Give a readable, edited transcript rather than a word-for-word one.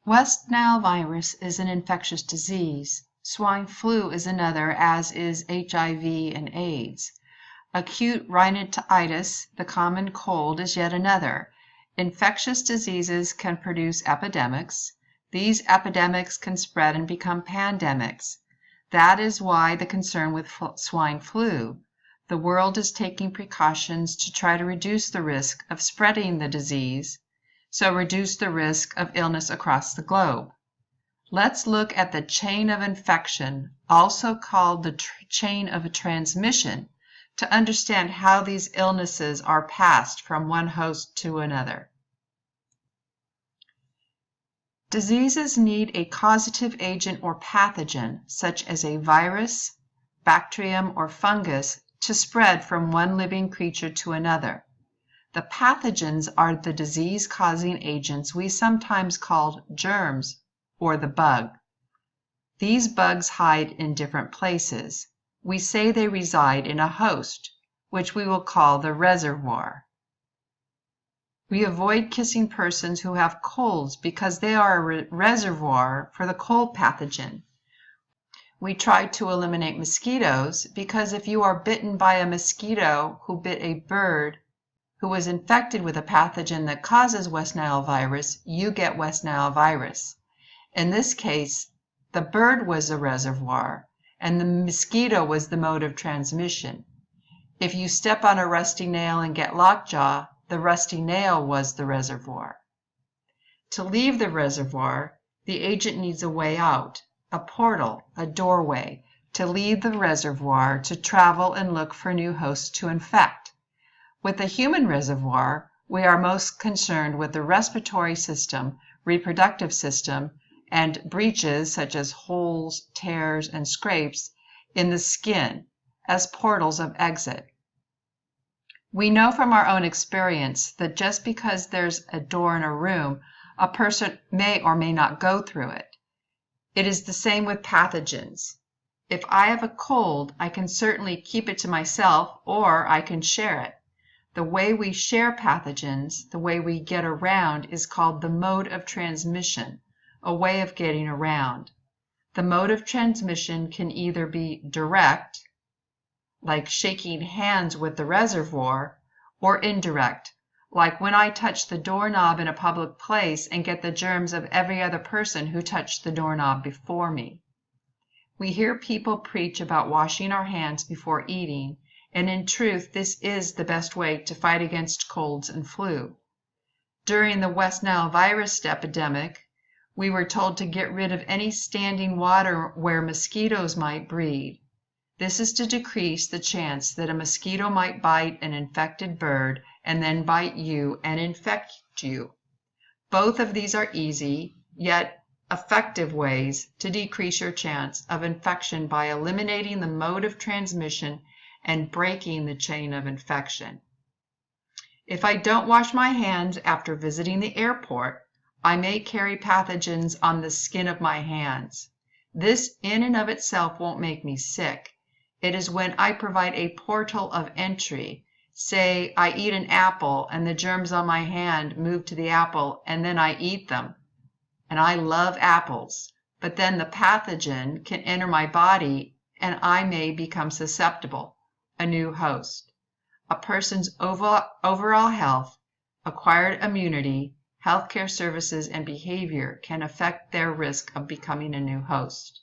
West Nile virus is an infectious disease. Swine flu is another, as is HIV and AIDS. Acute rhinitis, the common cold, is yet another. Infectious diseases can produce epidemics. These epidemics can spread and become pandemics. That is why the concern with swine flu. The world is taking precautions to try to reduce the risk of spreading the disease, so reduce the risk of illness across the globe. Let's look at the chain of infection, also called the chain of transmission, to understand how these illnesses are passed from one host to another. Diseases need a causative agent or pathogen, such as a virus, bacterium, or fungus, to spread from one living creature to another. The pathogens are the disease-causing agents we sometimes call germs, or the bug. These bugs hide in different places. We say they reside in a host, which we will call the reservoir. We avoid kissing persons who have colds because they are a reservoir for the cold pathogen. We try to eliminate mosquitoes because if you are bitten by a mosquito who bit a bird who was infected with a pathogen that causes West Nile virus, you get West Nile virus. In this case, the bird was the reservoir and the mosquito was the mode of transmission. If you step on a rusty nail and get lockjaw, the rusty nail was the reservoir. To leave the reservoir, the agent needs a way out, a portal, a doorway, to leave the reservoir to travel and look for new hosts to infect. With the human reservoir, we are most concerned with the respiratory system, reproductive system, and breaches such as holes, tears, and scrapes in the skin as portals of exit. We know from our own experience that just because there's a door in a room, a person may or may not go through it. It is the same with pathogens. If I have a cold, I can certainly keep it to myself or I can share it. The way we share pathogens, the way we get around, is called the mode of transmission, a way of getting around. The mode of transmission can either be direct, like shaking hands with the reservoir, or indirect, like when I touch the doorknob in a public place and get the germs of every other person who touched the doorknob before me. We hear people preach about washing our hands before eating, and in truth, this is the best way to fight against colds and flu. During the West Nile virus epidemic, we were told to get rid of any standing water where mosquitoes might breed. This is to decrease the chance that a mosquito might bite an infected bird and then bite you and infect you. Both of these are easy, yet effective ways to decrease your chance of infection by eliminating the mode of transmission and breaking the chain of infection. If I don't wash my hands after visiting the airport, I may carry pathogens on the skin of my hands. This in and of itself won't make me sick. It is when I provide a portal of entry. Say I eat an apple and the germs on my hand move to the apple and then I eat them. And I love apples, but then the pathogen can enter my body and I may become susceptible, a new host. A person's overall health, acquired immunity, healthcare services, and behavior can affect their risk of becoming a new host.